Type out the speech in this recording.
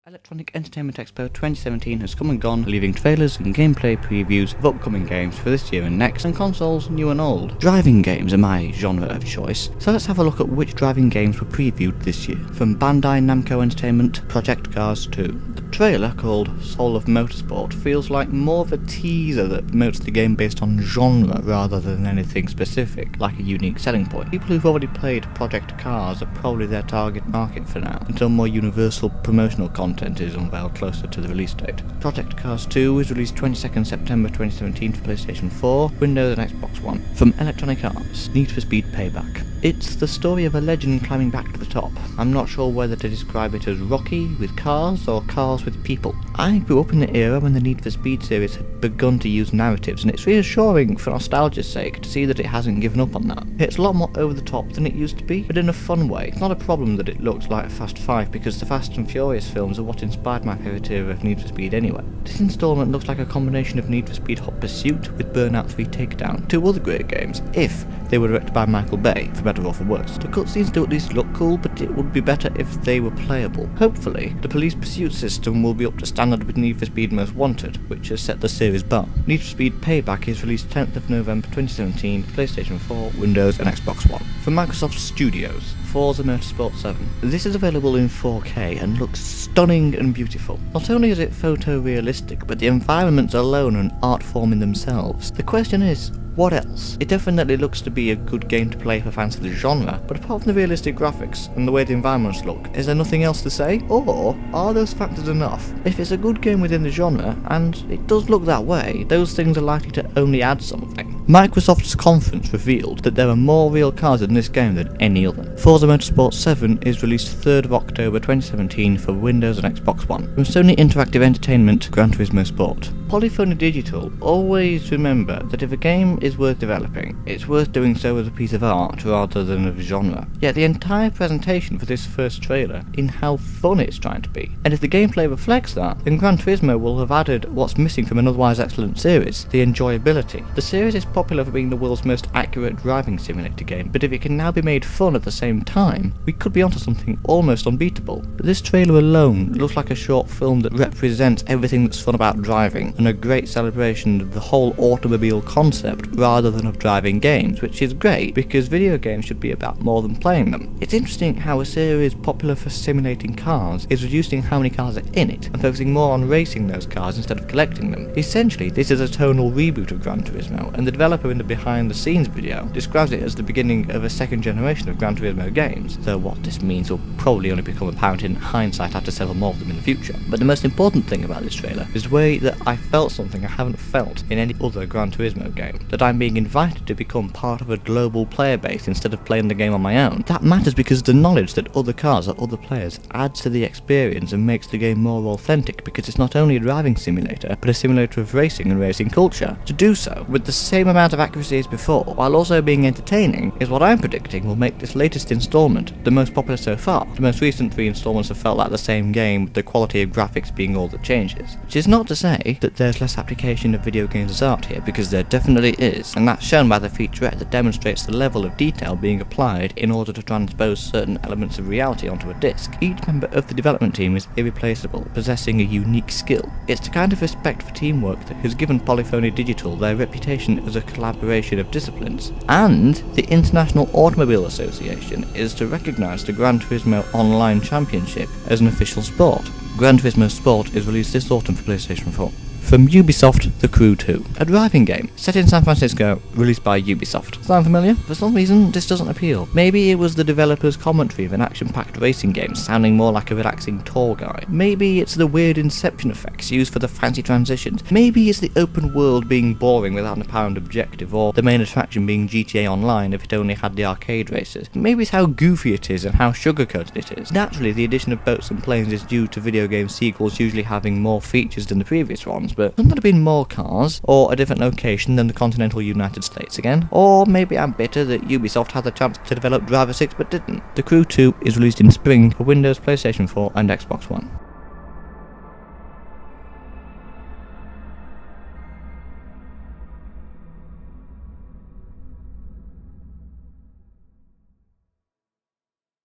Electronic Entertainment Expo 2017 has come and gone, leaving trailers and gameplay previews of upcoming games for this year and next, and consoles new and old. Driving games are my genre of choice, so let's have a look at which driving games were previewed this year. From Bandai Namco Entertainment, Project Cars 2. The trailer, called Soul of Motorsport, feels like more of a teaser that promotes the game based on genre rather than anything specific, like a unique selling point. People who've already played Project Cars are probably their target market for now, until more universal promotional content is unveiled closer to the release date. Project Cars 2 was released 22nd September 2017 for PlayStation 4, Windows and Xbox One. From Electronic Arts, Need for Speed Payback. It's the story of a legend climbing back to the top. I'm not sure whether to describe it as Rocky with cars or cars with people. I grew up in the era when the Need for Speed series had begun to use narratives, and it's reassuring for nostalgia's sake to see that it hasn't given up on that. It's a lot more over the top than it used to be, but in a fun way. It's not a problem that it looks like Fast 5 because the Fast and Furious films are what inspired my favourite era of Need for Speed anyway. This installment looks like a combination of Need for Speed Hot Pursuit with Burnout 3 Takedown, two other great games, if they were directed by Michael Bay, for better or for worse. The cutscenes do at least look cool, but it would be better if they were playable. Hopefully, the police pursuit system will be up to standard with Need for Speed Most Wanted, which has set the series bar. Need for Speed Payback is released 10th of November 2017 for PlayStation 4, Windows and Xbox One. From Microsoft Studios, Forza Motorsport 7. This is available in 4K and looks stunning and beautiful. Not only is it photorealistic, but the environments alone are an art form in themselves. The question is, what else? It definitely looks to be a good game to play for fans of the genre, but apart from the realistic graphics and the way the environments look, is there nothing else to say? Or are those factors enough? If it's a good game within the genre, and it does look that way, those things are likely to only add something. Microsoft's conference revealed that there are more real cars in this game than any other. Forza Motorsport 7 is released 3rd of October 2017 for Windows and Xbox One. From Sony Interactive Entertainment, Gran Turismo Sport. Polyphony Digital always remember that if a game is worth developing, it's worth doing so as a piece of art rather than of genre. Yet the entire presentation for this first trailer in how fun it's trying to be. And if the gameplay reflects that, then Gran Turismo will have added what's missing from an otherwise excellent series, the enjoyability. The series is popular for being the world's most accurate driving simulator game, but if it can now be made fun at the same time, we could be onto something almost unbeatable. But this trailer alone looks like a short film that represents everything that's fun about driving, and a great celebration of the whole automobile concept rather than of driving games, which is great because video games should be about more than playing them. It's interesting how a series popular for simulating cars is reducing how many cars are in it and focusing more on racing those cars instead of collecting them. Essentially, this is a tonal reboot of Gran Turismo, and the developer in the behind the scenes video describes it as the beginning of a second generation of Gran Turismo games, though what this means will probably only become apparent in hindsight after several more of them in the future. But the most important thing about this trailer is the way that I felt something I haven't felt in any other Gran Turismo game, that I'm being invited to become part of a global player base instead of playing the game on my own. That matters because the knowledge that other cars or other players adds to the experience and makes the game more authentic, because it's not only a driving simulator, but a simulator of racing and racing culture. To do so with the same amount of accuracy as before, while also being entertaining, is what I'm predicting will make this latest installment the most popular so far. The most recent 3 installments have felt like the same game, with the quality of graphics being all that changes. Which is not to say that there's less application of video games as art here, because there definitely is, and that's shown by the featurette that demonstrates the level of detail being applied in order to transpose certain elements of reality onto a disc. Each member of the development team is irreplaceable, possessing a unique skill. It's the kind of respect for teamwork that has given Polyphony Digital their reputation as a collaboration of disciplines, and the International Automobile Association is to recognise the Gran Turismo Online Championship as an official sport. Gran Turismo Sport is released this autumn for PlayStation 4. From Ubisoft, The Crew 2. A driving game, set in San Francisco, released by Ubisoft. Sound familiar? For some reason, this doesn't appeal. Maybe it was the developer's commentary of an action-packed racing game sounding more like a relaxing tour guide. Maybe it's the weird Inception effects used for the fancy transitions. Maybe it's the open world being boring without an apparent objective, or the main attraction being GTA Online if it only had the arcade races. Maybe it's how goofy it is and how sugar-coated it is. Naturally, the addition of boats and planes is due to video game sequels usually having more features than the previous ones, but couldn't there have been more cars, or a different location than the continental United States again? Or maybe I'm bitter that Ubisoft had the chance to develop Driver 6 but didn't. The Crew 2 is released in spring for Windows, PlayStation 4 and Xbox One.